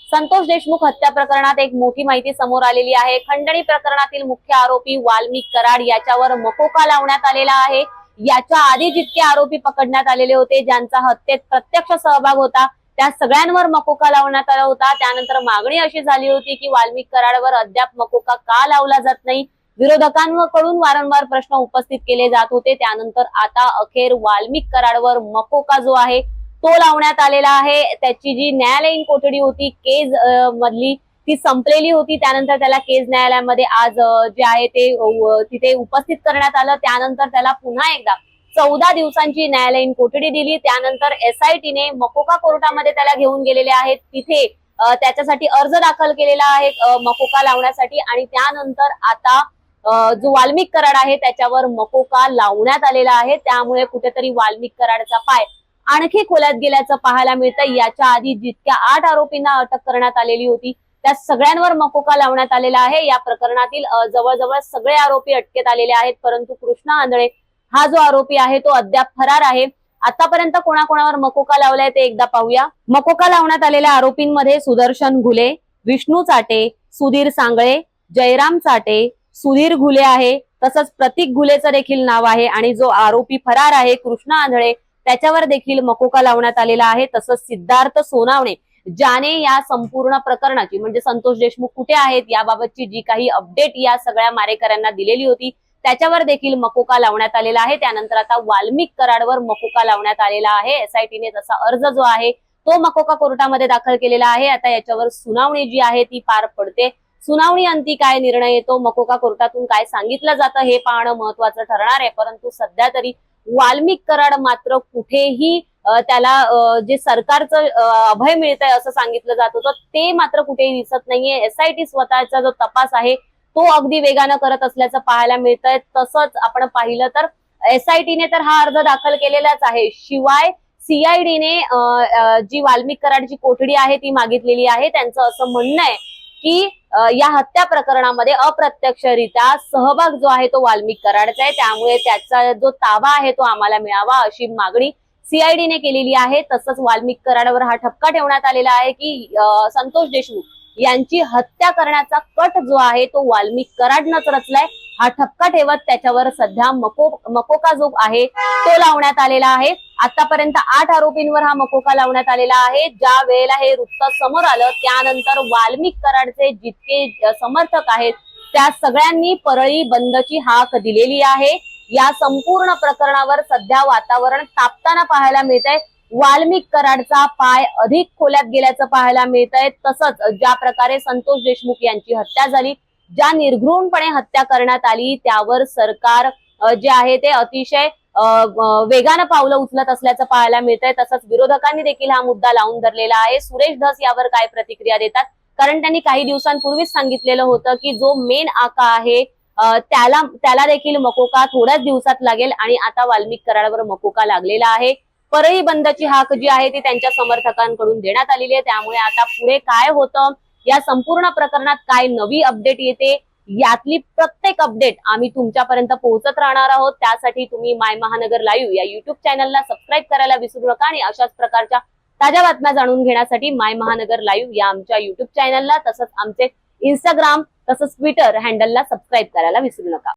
संतोष देशमुख हत्या प्रकरणात एक मोठी माहिती समोर आलेली आहे। खंडणी प्रकरणातील मुख्य आरोपी वाल्मिक कराड याच्यावर मकोका लावण्यात आलेला आहे। याच्या आधी जितके आरोपी पकडण्यात आलेले होते, ज्यांचा हत्येत प्रत्यक्ष सहभाग होता, त्या सगळ्यांवर मकोका लावण्यात आला होता। त्यानंतर मागणी अशी झाली होती की वाल्मिक कराडवर अद्याप मकोका का लावला जात नाही। विरोधकांकडून वारंवार प्रश्न उपस्थित केले जात होते। त्यानंतर आता अखेर वाल्मिक कराडवर मकोका जो आहे तो लावण्यात आलेला आहे। त्याची जी न्यायालयीन कोठडी होती केज मधली ती संपलेली होती। त्यानंतर त्याला केज न्यायालयामध्ये आज जे आहे ते तिथे उपस्थित करण्यात आलं। त्यानंतर त्याला पुन्हा एकदा 14 दिवसांची न्यायालयीन कोठडी दिली। त्यानंतर एसआयटीने मकोका कोर्टामध्ये त्याला घेऊन गेलेले आहेत। तिथे त्याच्यासाठी अर्ज दाखल केलेला आहे मकोका लावण्यासाठी। आणि त्यानंतर आता जो वाल्मिक कराड आहे त्याच्यावर मकोका लावण्यात आलेला आहे। त्यामुळे कुठेतरी वाल्मिक कराडचा पाय आणखी खोलात गेल्याचं पाहायला मिळतं। याच्या आधी जितक्या 8 आरोपींना अटक करण्यात आलेली होती त्या सगळ्यांवर मकोका लावण्यात आलेला आहे। या प्रकरणातील जवळजवळ सगळे आरोपी अटकेत आलेले आहेत, परंतु कृष्णा आंधळे हा जो आरोपी आहे तो अद्याप फरार आहे। आतापर्यंत कोणाकोणावर मकोका लावलाय ते एकदा पाहूया। मकोका लावण्यात आलेल्या आरोपींमध्ये सुदर्शन घुले, विष्णू चाटे, सुधीर सांगळे, जयराम चाटे, सुधीर घुले आहे, तसंच प्रतीक घुलेचं देखील नाव आहे। आणि जो आरोपी फरार आहे कृष्णा आंधळे त्याच्यावर देखील मकोका लावण्यात आलेला आहे। तसंच सिद्धार्थ सोनावणे ज्याने या संपूर्ण प्रकरणाची म्हणजे संतोष देशमुख कुठे आहेत याबाबतची जी काही अपडेट या सगळ्या मारेकऱ्यांना दिलेली होती त्याच्यावर देखील मकोका लावण्यात आलेला आहे। त्यानंतर आता वाल्मिक कराडवर मकोका लावण्यात आलेला आहे। एसआयटीने तसा अर्ज जो आहे तो मकोका कोर्टामध्ये दाखल केलेला आहे। आता याच्यावर सुनावणी जी आहे ती पार पडते। सुनावणी अंती काय निर्णय येतो, मकोका कोर्टातून काय सांगितलं जातं हे पाहणं महत्वाचं ठरणार आहे। परंतु सध्या तरी वाल्मिक कराड मात्र कुठेही त्याला जे सरकारचं अभय मिळतंय असं सांगितलं जात होतं ते मात्र कुठेही दिसत नाहीये। एसआयटी स्वतःचा जो तपास आहे तो अगदी वेगानं करत असल्याचं पाहायला मिळतंय। तसंच आपण पाहिलं तर एसआयटीने तर हा अर्ज दाखल केलेलाच आहे, शिवाय सीआयडीने जी वाल्मिक कराडची कोठडी आहे ती मागितलेली आहे। त्यांचं असं म्हणणं आहे की या हत्या प्रकरणामध्ये अप्रत्यक्षरित्या सहभाग जो आहे तो वाल्मिक कराडचा आहे, त्यामुळे त्याचा जो ताबा आहे तो आम्हाला मिळावा अशी मागणी सीआयडीने केलेली आहे। तसंच वाल्मिक कराडवर हा ठपका ठेवण्यात आलेला आहे की संतोष देशमुख यांची हत्या करण्याचा कट जो आहे तो वाल्मिक कराडनंच रचलाय। हा ठपका ठेवत त्याच्यावर सध्या मकोका जो आहे तो लावण्यात आलेला आहे। आतापर्यंत 8 आरोपींवर हा मकोका लावण्यात आलेला आहे। ज्या वेळेला हे वृत्त समोर आलं त्यानंतर वाल्मिक कराडचे जितके समर्थक आहेत त्या सगळ्यांनी परळी बंदची हाक दिलेली आहे। या संपूर्ण प्रकरणावर सध्या वातावरण तापताना पाहायला मिळतंय। वाल्मिक कराडचा पाय अधिक खोलात गेल्याचं पाहायला मिळतंय। तसंच ज्या प्रकारे संतोष देशमुख यांची हत्या झाली, ज्या निर्घृणपणे हत्या करण्यात आली, त्यावर सरकार जे आहे ते अतिशय वेगानं पावलं उचलत असल्याचं पाहायला मिळतंय। तसंच विरोधकांनी देखील हा मुद्दा लावून धरलेला आहे। सुरेश धस यावर काय प्रतिक्रिया देतात, कारण त्यांनी काही दिवसांपूर्वीच सांगितलेलं होतं की जो मेन आका आहे त्याला देखील मकोका थोड्याच दिवसात लागेल आणि आता वाल्मिक कराडवर मकोका लागलेला आहे। परळी बंदची हाक जी आहे ती त्यांच्या समर्थकांकडून देण्यात आलेली आहे। त्यामुळे आता पुढे काय होतं, या संपूर्ण प्रकरणात काय नवी अपडेट येते, यातली प्रत्येक अपडेट आम्ही तुमच्यापर्यंत पोहोचत राहणार आहोत। त्यासाठी तुम्ही माय महानगर लाईव्ह या युट्यूब चॅनलला सबस्क्राईब करायला विसरू नका आणि अशाच प्रकारच्या ताज्या बातम्या जाणून घेण्यासाठी माय महानगर लाईव्ह या आमच्या युट्यूब चॅनलला तसंच आमचे इंस्टाग्राम तसंच ट्विटर हँडलला सबस्क्राईब करायला विसरू नका।